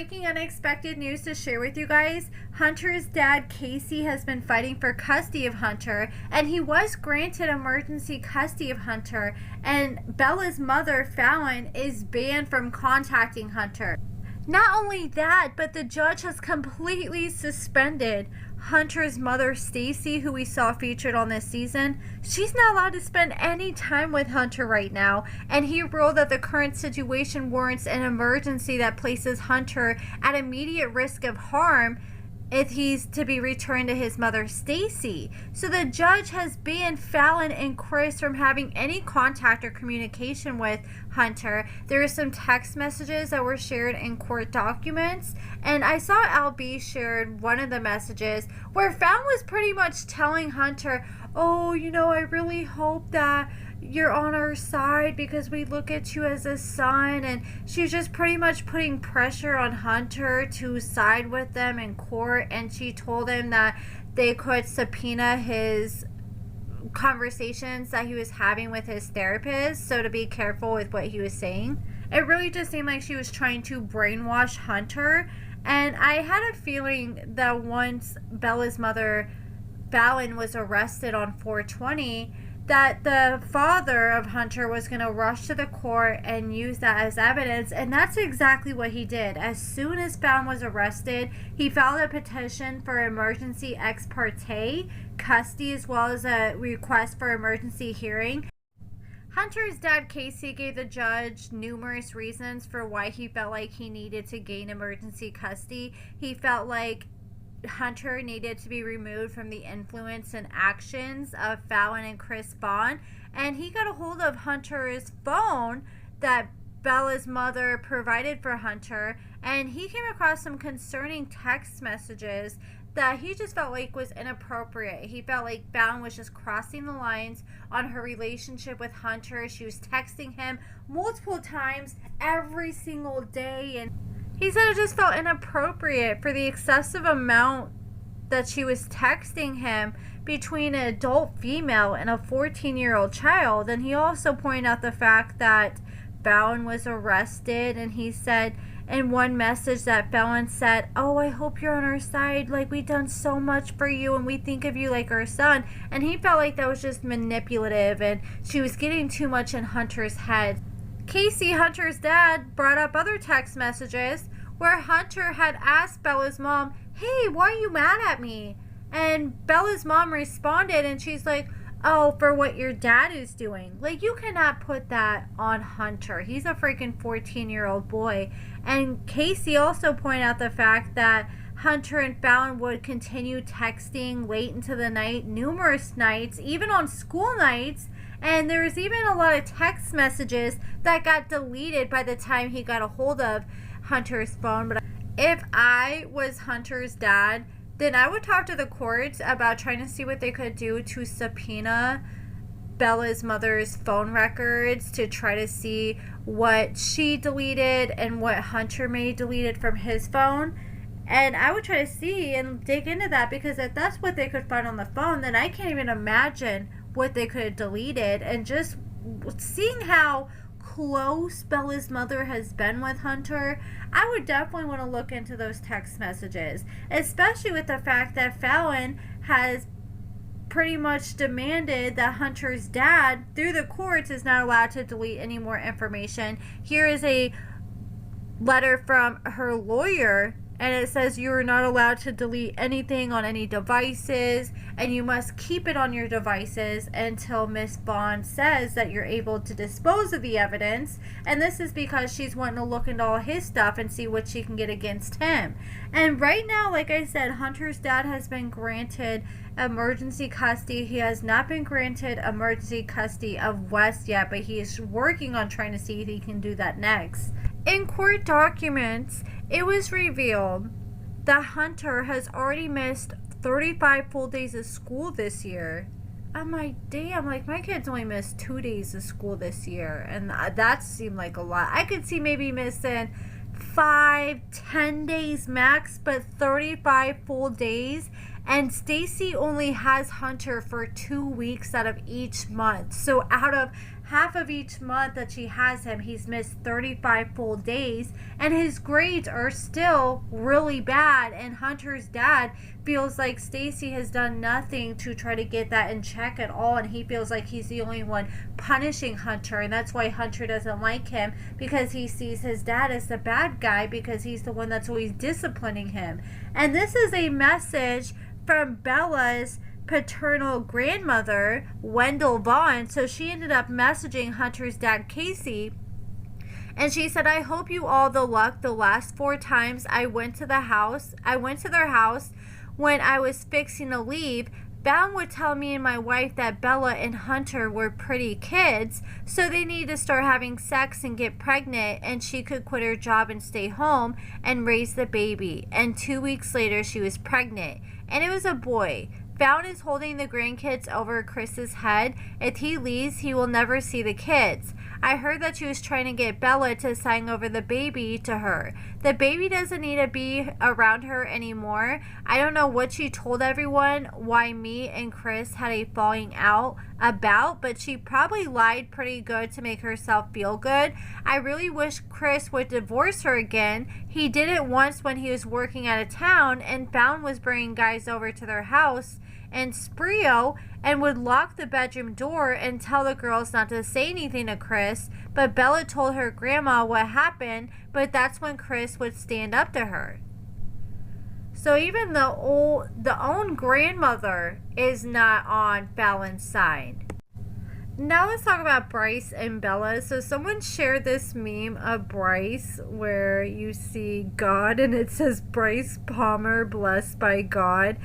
breaking unexpected news to share with you guys. Hunter's dad, Casey, has been fighting for custody of Hunter, and he was granted emergency custody of Hunter, and Bella's mother, Falen, is banned from contacting Hunter. Not only that, but the judge has completely suspended Hunter's mother, Stacy, who we saw featured on this season. She's not allowed to spend any time with Hunter right now, and he ruled that the current situation warrants an emergency that places Hunter at immediate risk of harm if he's to be returned to his mother, Stacy. So the judge has banned Falen and Chris from having any contact or communication with Hunter. There are some text messages that were shared in court documents, and I saw LB shared one of the messages where Falen was pretty much telling Hunter, oh, you know, I really hope that you're on our side because we look at you as a son. And she was just pretty much putting pressure on Hunter to side with them in court, and she told him that they could subpoena his conversations that he was having with his therapist, so to be careful with what he was saying. It really just seemed like she was trying to brainwash Hunter, and I had a feeling that once Bella's mother, Falen, was arrested on 420, that the father of Hunter was going to rush to the court and use that as evidence, and that's exactly what he did. As soon as Falen was arrested, he filed a petition for emergency ex parte custody, as well as a request for emergency hearing. Hunter's dad, Casey, gave the judge numerous reasons for why he felt like he needed to gain emergency custody. He felt like Hunter needed to be removed from the influence and actions of Falen and Chris Bond, and he got a hold of Hunter's phone that Bella's mother provided for Hunter, and he came across some concerning text messages that he just felt like was inappropriate. He felt like Falen was just crossing the lines on her relationship with Hunter. She was texting him multiple times every single day, and he said it just felt inappropriate for the excessive amount that she was texting him between an adult female and a 14-year-old child. And he also pointed out the fact that Falen was arrested, and he said in one message that Falen said, oh, I hope you're on our side, like we've done so much for you and we think of you like our son. And he felt like that was just manipulative, and she was getting too much in Hunter's head. Casey, Hunter's dad, brought up other text messages where Hunter had asked Bella's mom, hey, why are you mad at me? And Bella's mom responded, and she's like, oh, for what your dad is doing. Like, you cannot put that on Hunter. He's a freaking 14-year-old boy. And Casey also pointed out the fact that Hunter and Falen would continue texting late into the night, numerous nights, even on school nights. And there was even a lot of text messages that got deleted by the time he got a hold of Hunter's phone. But if I was Hunter's dad, then I would talk to the courts about trying to see what they could do to subpoena Bella's mother's phone records to try to see what she deleted and what Hunter may have deleted from his phone. And I would try to see and dig into that, because if that's what they could find on the phone, then I can't even imagine what they could have deleted. And just seeing how close Bella's mother has been with Hunter, I would definitely want to look into those text messages, especially with the fact that Falen has pretty much demanded that Hunter's dad, through the courts, is not allowed to delete any more information. Here is a letter from her lawyer, and it says you are not allowed to delete anything on any devices, and you must keep it on your devices until Miss Bond says that you're able to dispose of the evidence. And this is because she's wanting to look into all his stuff and see what she can get against him. And right now, like I said, Hunter's dad has been granted emergency custody. He has not been granted emergency custody of West yet, but he is working on trying to see if he can do that next. In court documents, it was revealed that Hunter has already missed 35 full days of school this year. I'm like, damn, like my kids only missed 2 days of school this year, and that seemed like a lot. I could see maybe missing 5-10 days max, but 35 full days. And Stacy only has Hunter for 2 weeks out of each month. So out of half of each month that she has him, he's missed 35 full days, and his grades are still really bad. And Hunter's dad feels like Stacy has done nothing to try to get that in check at all, and he feels like he's the only one punishing Hunter, and that's why Hunter doesn't like him, because he sees his dad as the bad guy because he's the one that's always disciplining him. And this is a message from Bella's paternal grandmother, Wendell Vaughn. So she ended up messaging Hunter's dad, Casey, and she said, I hope you all the luck. The last 4 times I went to their house when I was fixing to leave, Bound would tell me and my wife that Bella and Hunter were pretty kids, so they need to start having sex and get pregnant, and she could quit her job and stay home and raise the baby. And 2 weeks later, she was pregnant, and it was a boy. Bound is holding the grandkids over Chris's head. If he leaves, he will never see the kids. I heard that she was trying to get Bella to sign over the baby to her. The baby doesn't need to be around her anymore. I don't know what she told everyone, why me and Chris had a falling out about, but she probably lied pretty good to make herself feel good. I really wish Chris would divorce her again. He did it once when he was working out of town, and Bound was bringing guys over to their house and Sprio, and would lock the bedroom door and tell the girls not to say anything to Chris, but Bella told her grandma what happened, but that's when Chris would stand up to her. So even the own grandmother is not on Falen's side. Now let's talk about Bryce and Bella. So someone shared this meme of Bryce where you see God and it says Bryce Palmer blessed by God.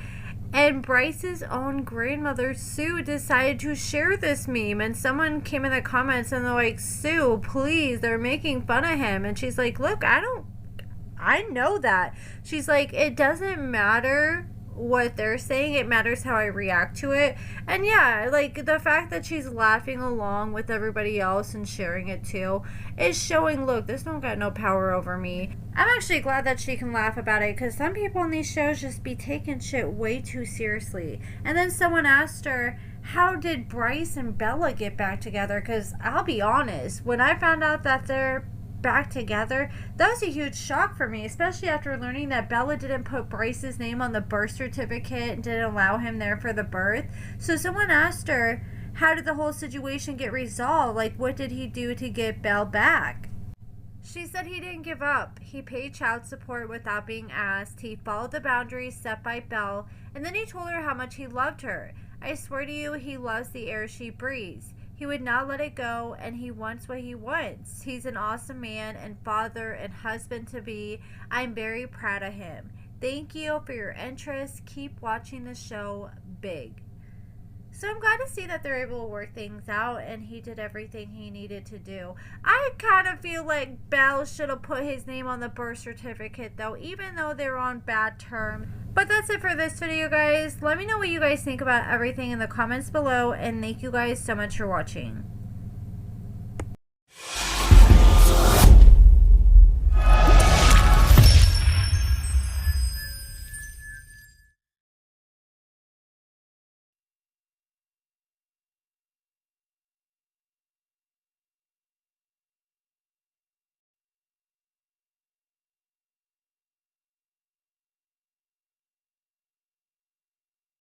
And Bryce's own grandmother, Sue, decided to share this meme. And someone came in the comments and they're like, Sue, please, they're making fun of him. And she's like, look, I know that. She's like, it doesn't matter what they're saying, it matters how I react to it. And yeah, like the fact that she's laughing along with everybody else and sharing it too is showing, look, this don't got no power over me. I'm actually glad that she can laugh about it, because some people in these shows just be taking shit way too seriously. And then someone asked her, how did Bryce and Bella get back together? Because I'll be honest, when I found out that they're back together, that was a huge shock for me, especially after learning that Bella didn't put Bryce's name on the birth certificate and didn't allow him there for the birth. So someone asked her, how did the whole situation get resolved? Like, what did he do to get Belle back? She said he didn't give up. He paid child support without being asked. He followed the boundaries set by Belle, and then he told her how much he loved her. I swear to you, he loves the air she breathes. He would not let it go, and he wants what he wants. He's an awesome man and father and husband to be. I'm very proud of him. Thank you for your interest. Keep watching the show. Big. So I'm glad to see that they're able to work things out, and he did everything he needed to do. I kind of feel like Belle should have put his name on the birth certificate, though, even though they're on bad terms. But that's it for this video, guys. Let me know what you guys think about everything in the comments below, and thank you guys so much for watching.